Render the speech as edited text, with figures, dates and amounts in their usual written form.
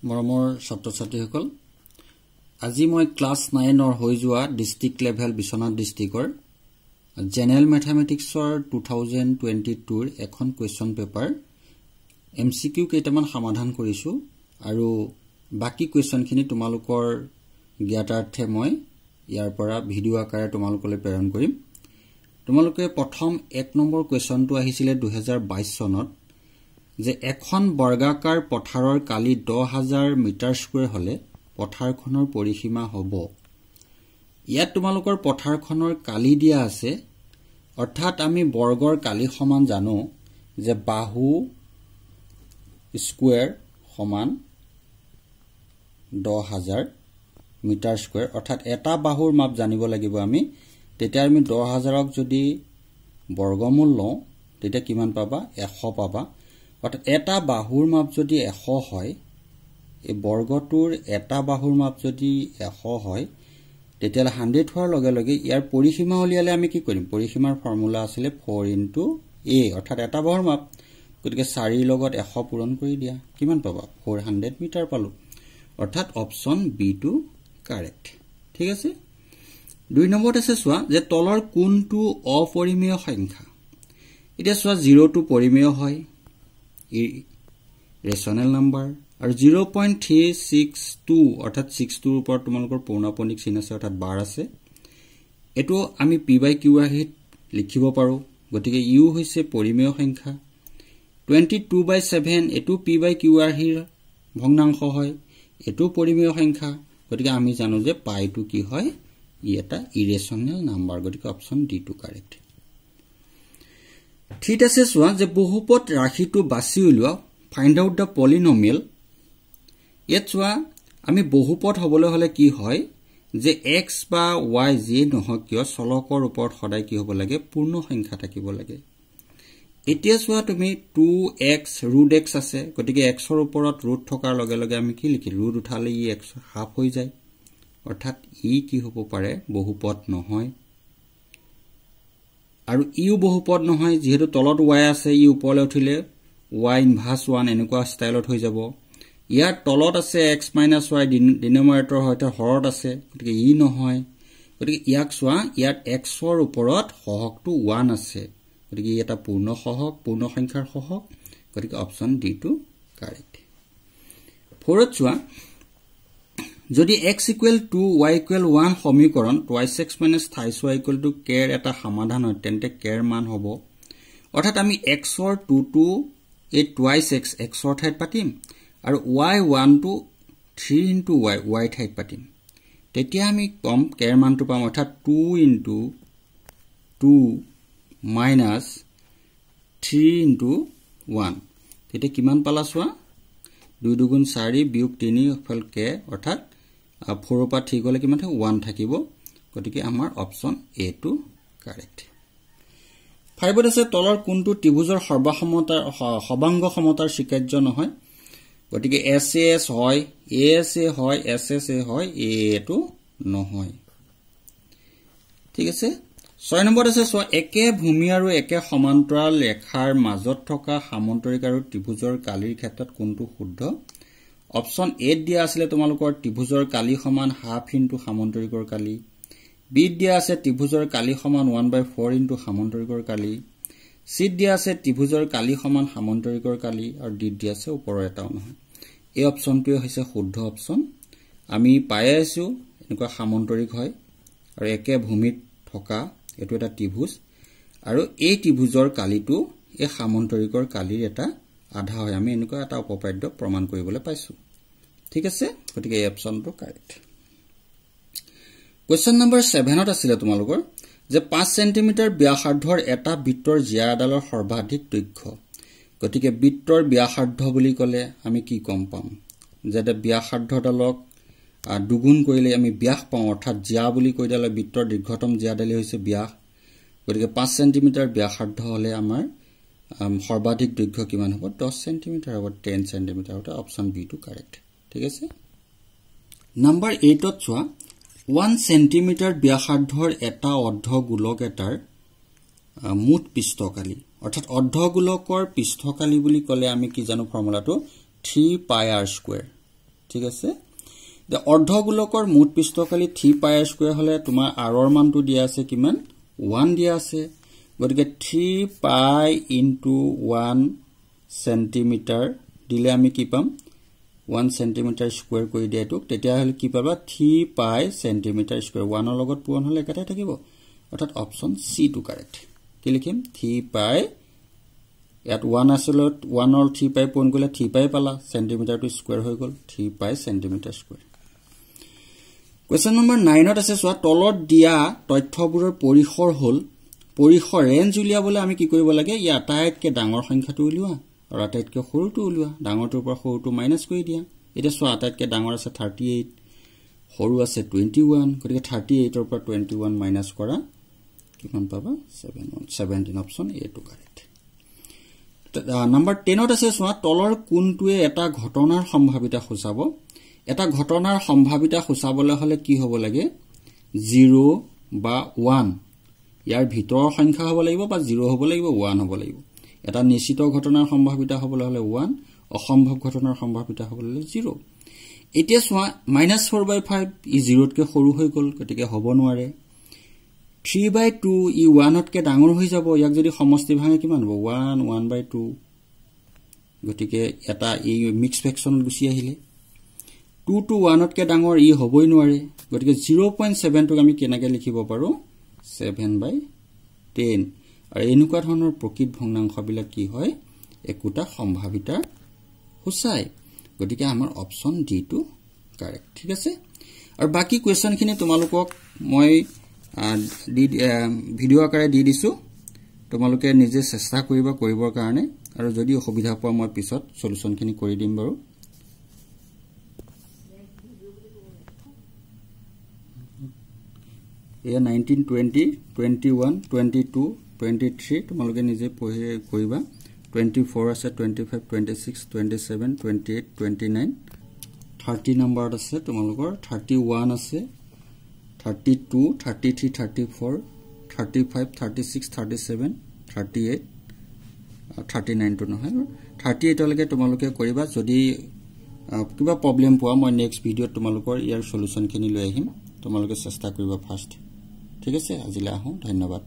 মৰমৰ ছাত্ৰ-ছাত্ৰীসকল আজি মই ক্লাস 9 অৰ হৈ যোৱা ডিস্ট্ৰিক্ট লেভেল বিশ্বনাথ ডিস্ট্ৰিক্টৰ জেনাৰেল ম্যাথমেটিক্সৰ 2022 ৰ এখন কোৱেশ্চন পেপাৰ এমসিকিউ কেইটামান সমাধান কৰিছো আৰু বাকি কোৱেশ্চনখিনি তোমালোকৰ জ্ঞাতাৰ্থে মই ইয়াৰ পৰা ভিডিও আকাৰে তোমালোকলৈ প্ৰেৰণ কৰিম তোমালোকে প্ৰথম 1 নম্বৰ কোৱেশ্চনটো আহিছিলে 2022 চনত যে এখন বৰ্গাকাৰ পথাৰৰ কালি 10000 মিটাৰ স্কয়াৰ হলে পথাৰখনৰ পৰিসীমা হ'ব ইয়াত তোমালোকৰ পথাৰখনৰ কালি দিয়া আছে অৰ্থাৎ আমি বৰ্গৰ কালি সমান জানো যে বাহু স্কয়াৰ সমান 10000 মিটাৰ স্কয়াৰ অৰ্থাৎ এটা বাহুৰ মাপ জানিব লাগিব আমি তেতিয়া আমি 10000ক যদি বৰ্গমূল লওঁ তেতিয়া কিমান পাবা 100 পাবা অৰ্থাৎ এটা বাহুৰ মাপ যদি 100 হয় এই বৰ্গটোৰ এটা বাহুৰ মাপ যদি 100 হয় তেতিয়া 100 হোৱাৰ লগে লগে ইয়াৰ পৰিসীমা উলিয়ালে আমি কি কৰিম পৰিসীমাৰ ফৰ্মুলা আছিল 4 * a অৰ্থাৎ এটা বাহুৰ মাপ গতিকে 4 লগত 100 পূৰণ কৰি দিয়া কিমান পাবা 400 মিটাৰ পালো অৰ্থাৎ অপচন বি টু কাৰেক্ট ঠিক আছে 2 নম্বৰত আছে চোৱা যে তলৰ কোনটো অপৰিমেয় সংখ্যা এটা চোৱা 0 টু পৰিমেয় হয় ৰেশনাল নাম্বাৰ আৰু 0.362 অৰ্থাৎ 62 ৰ ওপৰত তোমালোকৰ পূৰ্ণপণিক চিহ্ন আছে অৰ্থাৎ বাৰ আছে এটো আমি p/q আহিত লিখিব পাৰো গতিকে u হৈছে পৰিমেয় সংখ্যা 22/7 এটো p/q আহিৰ ভগ্নাংশ হয় এটো পৰিমেয় সংখ্যা গতিকে আমি জানো যে পাইটো কি হয় ই এটা ইৰেশনাল নাম্বাৰ গতিকে অপচন ডি টু কাৰেক্ট ঠিক আছে চোৱা যে বহুপদ ৰাশিটো বাছি উলিওৱা ফাইন্ড আউট দা পলিনোমিয়েল ইয়াত চোৱা আমি বহুপদ হবলৈ হলে কি হয় যে x বা y যে নহয় কিয় চলকৰ ওপৰত সদায় কি হ'ব লাগে পূৰ্ণ সংখ্যা থাকিব লাগে এতিয়া চোৱা তুমি 2x √x আছে গতিকে x ৰ ওপৰত ৰুট থকাৰ লগে লগে আমি কি লিখি ৰুট উঠালে ই x হাফ হৈ যায় অৰ্থাৎ ই কি হ'ব পাৰে বহুপদ নহয় আৰু ইউ বহুপদ নহয় যেহেতু তলত y আছে ই ওপৰলৈ উঠিলে y ইনভাৰ্স 1 এনেকুৱা ষ্টাইলত হৈ যাব ইয়াৰ তলত আছে x - y ডিনোমিনেটৰ হয়তো হৰত আছে গতিকে ই নহয় গতিকে ইয়াক চোৱা ইয়াত x ৰ ওপৰত সহগটো 1 আছে গতিকে এটা পূৰ্ণ সহগ পূৰ্ণ সংখ্যাৰ সহগ গতিকে অপচন ডি টু কাৰেক্ট ফৰত চোৱা যদি x = 2 y = 1 সমীকৰণ 2x - 3y = k ৰ এটা সমাধান হয় তেন্তে k ৰ মান হ'ব অৰ্থাৎ আমি x ৰ 2 টো এই 2x x ৰ ঠাইত পাতিম আৰু y1 টো 3 * y ঠাইত পাতিম তেতিয়া আমি কম k ৰ মানটো পাম অৰ্থাৎ 2 * 2 - 3 * 1 তেতিয়া কিমান পালা চোৱা 2 * 2 = 4 বিয়োগ 3 অফল k অৰ্থাৎ 4 পৰা ঠিক হলে কিমান থাকে 1 থাকিব গতিকে আমাৰ অপচন এ টু কাৰেক্ট 5 আছে তলৰ কোনটো ত্ৰিভুজৰ সৰ্বাংগ সমতাৰ স্বীকাৰ্য নহয় গতিকে SAS হয় ASA হয় SSA হয় এটো নহয় ঠিক আছে 6 নম্বৰ আছে চোৱা একে ভূমি আৰু একে সমান্তৰাল ৰেখাৰ মাজত থকা সামন্তৰিক আৰু ত্ৰিভুজৰ কালিৰ ক্ষেত্ৰত কোনটো শুদ্ধ অপচন এ দিয়া আছিল তোমালোকৰ ত্ৰিভুজৰ কালি সমান হাফ ইনটু সামন্তৰিকৰ কালি বি দিয়া আছে ত্ৰিভুজৰ কালি সমান 1/4 ইনটু সামন্তৰিকৰ কালি সি দিয়া আছে ত্ৰিভুজৰ কালি সমান সামন্তৰিকৰ কালি আৰু ডি দিয়া আছে ওপৰৰ এটাও নহয় এই অপচনটো হৈছে শুদ্ধ অপচন আমি পাই আছো এনেকুৱা সামন্তৰিক হয় আৰু একে ভূমিত থকা এটো এটা ত্ৰিভুজ আৰু এই ত্ৰিভুজৰ কালিটো এই সামন্তৰিকৰ কালিৰ এটা আধা হয় আমি এনেকুৱা এটা উপপাদ্য প্ৰমাণ কৰিবলৈ পাইছো ঠিক আছে গতিকে এই অপচনটো কাৰেক্ট কোৱেশ্চন নম্বৰ 7 ত আছিল তোমালোকৰ যে 5 সেন্টিমিটাৰ ব্যাসাৰ্ধৰ এটা বৃত্তৰ জিয়াডালৰ সৰ্বাধিক দৈৰ্ঘ্য গতিকে বৃত্তৰ ব্যাসাৰ্ধ বুলি ক'লে আমি কি কম পাম যেটা ব্যাসাৰ্ধডালক দুগুণ কৰিলে আমি ব্যাস পাওঁ অৰ্থাৎ জিয়া বুলি কৈ দিলে বৃত্তৰ দীৰ্ঘতম জিয়াডালি হৈছে ব্যাস গতিকে 5 সেন্টিমিটাৰ ব্যাসাৰ্ধ হলে আমাৰ সৰ্বাধিক দৈৰ্ঘ্য কিমান হ'ব 10 সেন্টিমিটাৰ হ'ব 10 সেন্টিমিটাৰ হ'ব অপচন বি টু কাৰেক্ট ঠিক আছে নম্বৰ 8 ত চোৱা 1 সেন্টিমিটাৰ ব্যাসাৰ্ধৰ এটা অৰ্ধগোলক এটাৰ মুঠ পৃষ্ঠকালি অৰ্থাৎ অৰ্ধগোলকৰ পৃষ্ঠকালি বুলি ক'লে আমি কি জানো ফৰ্মুলাটো 3 pi r square ঠিক আছে অৰ্ধগোলকৰ মুঠ পৃষ্ঠকালি 3 পাই স্কয়াৰ হলে তোমাৰ r ৰ মানটো দিয়া আছে কিমান 1 দিয়া আছে গতিকে 3 পাই ইনটু 1 সেন্টিমিটাৰ দিলে আমি কি পাম 1 সেন্টিমিটাৰ স্কয়াৰ কৰি দিয়াটো তেতিয়া হলে কি পাবা 3 পাই সেন্টিমিটাৰ স্কয়াৰ 1 ৰ লগত পূৰণ হলে একাটাই থাকিব অৰ্থাৎ অপচন সি টু কাৰেক্ট কি লিখিম 3 পাই ইয়াত 1 আছিল 1 ৰ 3 পাই পূৰণ কৰিলে 3 পাই পালা সেন্টিমিটাৰটো স্কয়াৰ হৈ গল 3 পাই সেন্টিমিটাৰ স্কয়াৰ Question number 9 আছে সোয়া তলত দিয়া তথ্যবোৰৰ পৰিসৰ হল পৰিসৰ ৰেঞ্জ উলিয়াবলৈ আমি কি কৰিব লাগে ই আটাইতকৈ ডাঙৰ সংখ্যাটো উলিওৱা আৰু আটাইতকৈ সৰুটো উলিওৱা ডাঙৰটোৰ পৰা সৰুটো মাইনাস কৰি দিয়া এটা সোয়া আটাইতকৈ ডাঙৰ আছে 38 সৰু আছে 21 গতিকে 38 ৰ পৰা 21 মাইনাস কৰা কিমান পাবা 17 অপচন এ টু কাৰেক্ট নম্বৰ 10 আছে সোয়া তলৰ কোনটোৱে এটা ঘটনাৰ সম্ভাৱিতা সূচাব এটা ঘটনাৰ সম্ভাৱিতা সূচাবলৈ হলে কি হ'ব লাগে 0 বা 1 ইয়াৰ ভিতৰৰ সংখ্যা হ'ব লাগিব বা 0 হ'ব লাগিব 1 হ'ব লাগিব এটা নিশ্চিত ঘটনাৰ সম্ভাৱিতা হ'বলৈ হলে 1 অসম্ভৱ ঘটনাৰ সম্ভাৱিতা হ'বলৈ 0 এতিয়া সোয়া -4/5 ই 0 তকৈ সৰু হৈ গল গতিকে হ'ব নোৱাৰে 3/2 ই 1 তকৈ ডাঙৰ হৈ যাব ইয়াক যদি সমষ্টি ভাঙে কিমান হ'ব 1 1/2 গতিকে এটা ই মিক্স ফ্ৰেকশনত গুছি আহিলে 2 to 1 তকৈ ডাঙৰ ই হ'বই নোৱাৰে গতিকে 0.7 টোক আমি কেনেকৈ লিখিব পাৰো 7/10 আৰু এনেকুৱা ধৰণৰ প্ৰকৃত ভগ্নাংশবিলাক কি হয় একোটা সম্ভাৱিতা হুচাই গতিকে আমাৰ অপচন ডি টু কাৰেক্ট ঠিক আছে আৰু বাকি কোৱেশ্চনখিনি তোমালোকক মই ভিডিও আকাৰে দি দিছো তোমালোকে নিজে চেষ্টা কৰিবৰ কাৰণে আৰু যদি অসুবিধা পোৱা মই পিছত সলিউশনখিনি কৰি দিম বাৰু এয়া 19 20 21 22 23 তোমালোকে নিজে পঢ়ি কৰিবা 24 আছে 25 26 27 28 29 30 নম্বৰ আছে তোমালোকৰ 31 আছে 32 33 34 35 36 37 38 39 টো নহয় 38 লৈকে তোমালোকে কৰিবা যদি কিবা প্ৰবলেম পোৱা মই নেক্সট ভিডিওত তোমালোকৰ ইয়াৰ সলিউশনখিনি লৈ আহিম তোমালোকে চেষ্টা কৰিবা ফাৰ্ষ্ট ঠিক আছে আজিলৈ আহো ধন্যবাদ